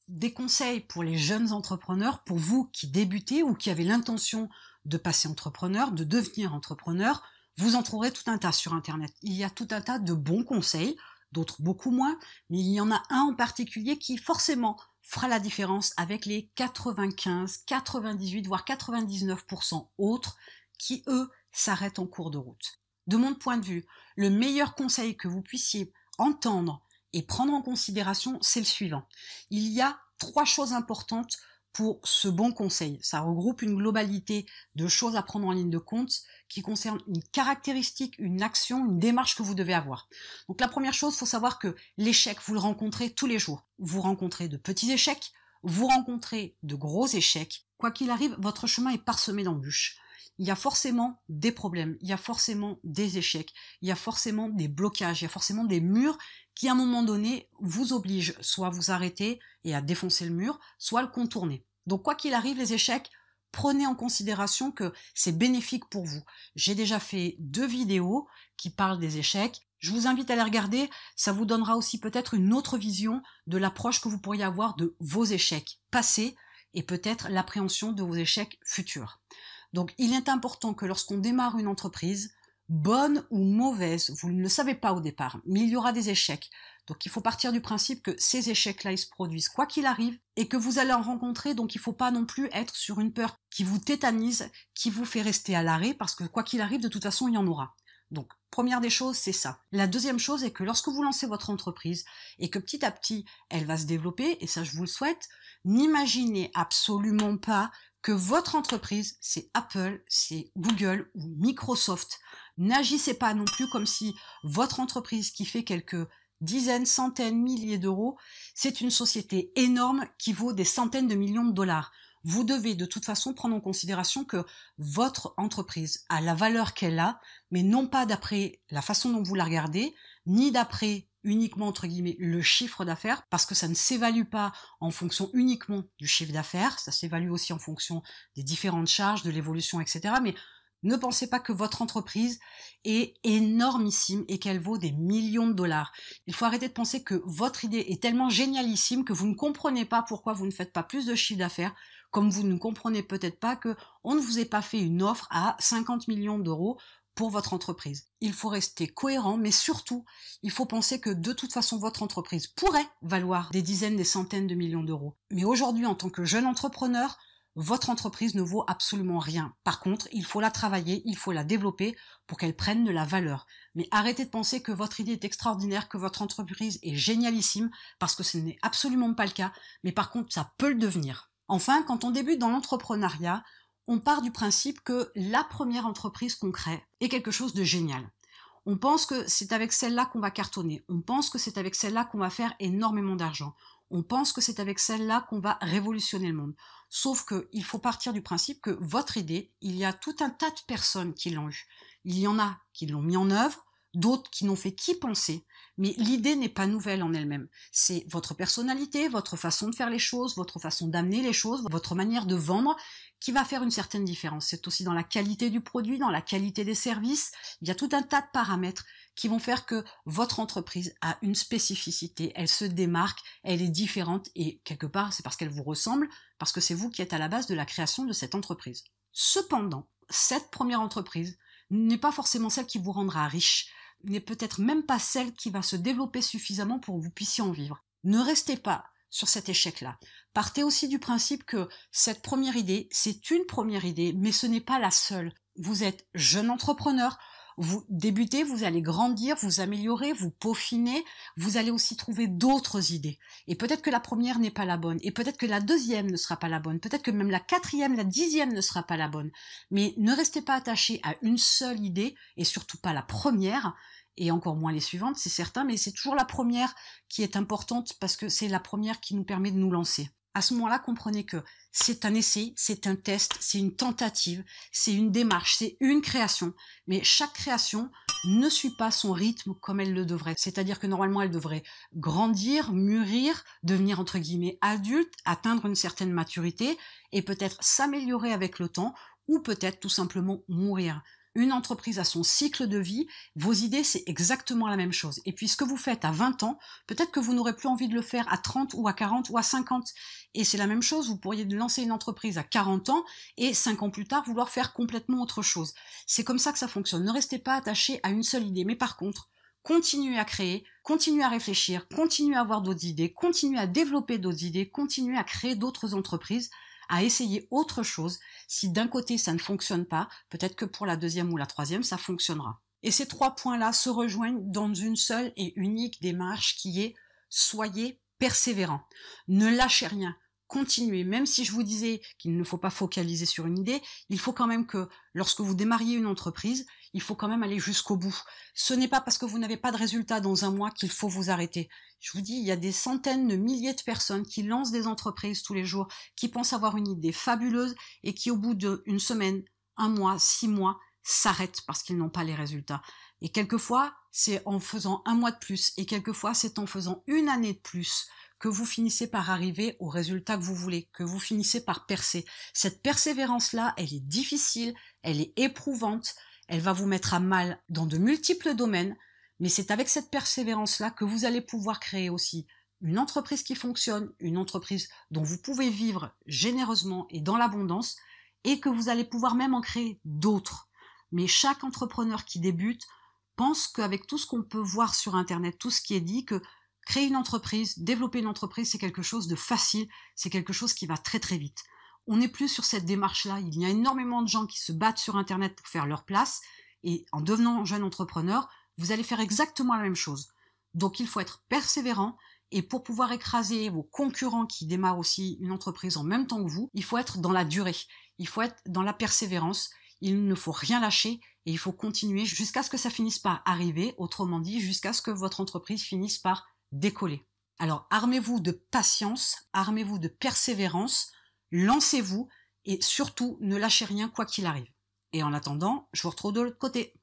des conseils pour les jeunes entrepreneurs, pour vous qui débutez ou qui avez l'intention de passer entrepreneur, de devenir entrepreneur. Vous en trouverez tout un tas sur Internet. Il y a tout un tas de bons conseils, d'autres beaucoup moins, mais il y en a un en particulier qui forcément fera la différence avec les 95, 98, voire 99% autres qui, eux, s'arrêtent en cours de route. De mon point de vue, le meilleur conseil que vous puissiez entendre et prendre en considération, c'est le suivant. Il y a 3 choses importantes pour ce bon conseil. Ça regroupe une globalité de choses à prendre en ligne de compte qui concerne une caractéristique, une action, une démarche que vous devez avoir. Donc la première chose, il faut savoir que l'échec, vous le rencontrez tous les jours. Vous rencontrez de petits échecs, vous rencontrez de gros échecs. Quoi qu'il arrive, votre chemin est parsemé d'embûches. Il y a forcément des problèmes, il y a forcément des échecs, il y a forcément des blocages, il y a forcément des murs qui, à un moment donné, vous obligent soit à vous arrêter et à défoncer le mur, soit à le contourner. Donc, quoi qu'il arrive, les échecs, prenez en considération que c'est bénéfique pour vous. J'ai déjà fait 2 vidéos qui parlent des échecs. Je vous invite à les regarder, ça vous donnera aussi peut-être une autre vision de l'approche que vous pourriez avoir de vos échecs passés et peut-être l'appréhension de vos échecs futurs. Donc, il est important que lorsqu'on démarre une entreprise, bonne ou mauvaise, vous ne le savez pas au départ, mais il y aura des échecs. Donc, il faut partir du principe que ces échecs-là, ils se produisent quoi qu'il arrive et que vous allez en rencontrer. Donc, il ne faut pas non plus être sur une peur qui vous tétanise, qui vous fait rester à l'arrêt parce que quoi qu'il arrive, de toute façon, il y en aura. Donc, première des choses, c'est ça. La deuxième chose est que lorsque vous lancez votre entreprise et que petit à petit, elle va se développer, et ça, je vous le souhaite, n'imaginez absolument pas que votre entreprise, c'est Apple, c'est Google ou Microsoft. N'agissez pas non plus comme si votre entreprise qui fait quelques dizaines, centaines, milliers d'euros, c'est une société énorme qui vaut des centaines de millions de dollars. Vous devez de toute façon prendre en considération que votre entreprise a la valeur qu'elle a, mais non pas d'après la façon dont vous la regardez, ni d'après uniquement entre guillemets le chiffre d'affaires, parce que ça ne s'évalue pas en fonction uniquement du chiffre d'affaires, ça s'évalue aussi en fonction des différentes charges, de l'évolution, etc. Mais ne pensez pas que votre entreprise est énormissime et qu'elle vaut des millions de dollars. Il faut arrêter de penser que votre idée est tellement génialissime que vous ne comprenez pas pourquoi vous ne faites pas plus de chiffre d'affaires, comme vous ne comprenez peut-être pas que on ne vous ait pas fait une offre à 50 millions d'euros pour votre entreprise. Il faut rester cohérent, mais surtout, il faut penser que de toute façon, votre entreprise pourrait valoir des dizaines, des centaines de millions d'euros. Mais aujourd'hui, en tant que jeune entrepreneur, votre entreprise ne vaut absolument rien. Par contre, il faut la travailler, il faut la développer pour qu'elle prenne de la valeur. Mais arrêtez de penser que votre idée est extraordinaire, que votre entreprise est génialissime, parce que ce n'est absolument pas le cas, mais par contre, ça peut le devenir. Enfin, quand on débute dans l'entrepreneuriat, on part du principe que la première entreprise qu'on crée est quelque chose de génial. On pense que c'est avec celle-là qu'on va cartonner. On pense que c'est avec celle-là qu'on va faire énormément d'argent. On pense que c'est avec celle-là qu'on va révolutionner le monde. Sauf qu'il faut partir du principe que votre idée, il y a tout un tas de personnes qui l'ont eue. Il y en a qui l'ont mis en œuvre, d'autres qui n'ont fait qu'y penser. Mais l'idée n'est pas nouvelle en elle-même. C'est votre personnalité, votre façon de faire les choses, votre façon d'amener les choses, votre manière de vendre qui va faire une certaine différence. C'est aussi dans la qualité du produit, dans la qualité des services. Il y a tout un tas de paramètres qui vont faire que votre entreprise a une spécificité, elle se démarque, elle est différente et quelque part c'est parce qu'elle vous ressemble, parce que c'est vous qui êtes à la base de la création de cette entreprise. Cependant, cette première entreprise n'est pas forcément celle qui vous rendra riche, n'est peut-être même pas celle qui va se développer suffisamment pour que vous puissiez en vivre. Ne restez pas sur cet échec-là. Partez aussi du principe que cette première idée, c'est une première idée, mais ce n'est pas la seule. Vous êtes jeune entrepreneur, vous débutez, vous allez grandir, vous améliorer, vous peaufiner, vous allez aussi trouver d'autres idées. Et peut-être que la première n'est pas la bonne, et peut-être que la deuxième ne sera pas la bonne, peut-être que même la quatrième, la 10e ne sera pas la bonne. Mais ne restez pas attaché à une seule idée, et surtout pas la première, et encore moins les suivantes, c'est certain, mais c'est toujours la première qui est importante parce que c'est la première qui nous permet de nous lancer. À ce moment-là, comprenez que c'est un essai, c'est un test, c'est une tentative, c'est une démarche, c'est une création. Mais chaque création ne suit pas son rythme comme elle le devrait. C'est-à-dire que normalement, elle devrait grandir, mûrir, devenir entre guillemets adulte, atteindre une certaine maturité et peut-être s'améliorer avec le temps ou peut-être tout simplement mourir. Une entreprise a son cycle de vie, vos idées c'est exactement la même chose. Et puis ce que vous faites à 20 ans, peut-être que vous n'aurez plus envie de le faire à 30 ou à 40 ou à 50. Et c'est la même chose, vous pourriez lancer une entreprise à 40 ans et 5 ans plus tard vouloir faire complètement autre chose. C'est comme ça que ça fonctionne. Ne restez pas attaché à une seule idée, mais par contre, continuez à créer, continuez à réfléchir, continuez à avoir d'autres idées, continuez à développer d'autres idées, continuez à créer d'autres entreprises, à essayer autre chose. Si d'un côté ça ne fonctionne pas, peut-être que pour la deuxième ou la troisième, ça fonctionnera. Et ces 3 points-là se rejoignent dans une seule et unique démarche qui est soyez persévérants. Ne lâchez rien. Continuez. Même si je vous disais qu'il ne faut pas focaliser sur une idée, il faut quand même que lorsque vous démarriez une entreprise, il faut quand même aller jusqu'au bout. Ce n'est pas parce que vous n'avez pas de résultat dans un mois qu'il faut vous arrêter. Je vous dis, il y a des centaines de milliers de personnes qui lancent des entreprises tous les jours, qui pensent avoir une idée fabuleuse et qui au bout d'une semaine, 1 mois, 6 mois, s'arrêtent parce qu'ils n'ont pas les résultats. Et quelquefois, c'est en faisant 1 mois de plus et quelquefois, c'est en faisant 1 année de plus que vous finissez par arriver au résultat que vous voulez, que vous finissez par percer. Cette persévérance-là, elle est difficile, elle est éprouvante, elle va vous mettre à mal dans de multiples domaines, mais c'est avec cette persévérance-là que vous allez pouvoir créer aussi une entreprise qui fonctionne, une entreprise dont vous pouvez vivre généreusement et dans l'abondance, et que vous allez pouvoir même en créer d'autres. Mais chaque entrepreneur qui débute pense qu'avec tout ce qu'on peut voir sur Internet, tout ce qui est dit, que créer une entreprise, développer une entreprise, c'est quelque chose de facile, c'est quelque chose qui va très très vite. On n'est plus sur cette démarche-là, il y a énormément de gens qui se battent sur Internet pour faire leur place, et en devenant jeune entrepreneur, vous allez faire exactement la même chose. Donc il faut être persévérant, et pour pouvoir écraser vos concurrents qui démarrent aussi une entreprise en même temps que vous, il faut être dans la durée, il faut être dans la persévérance, il ne faut rien lâcher, et il faut continuer jusqu'à ce que ça finisse par arriver, autrement dit, jusqu'à ce que votre entreprise finisse par décoller. Alors armez-vous de patience, armez-vous de persévérance, lancez-vous et surtout ne lâchez rien quoi qu'il arrive. Et en attendant, je vous retrouve de l'autre côté.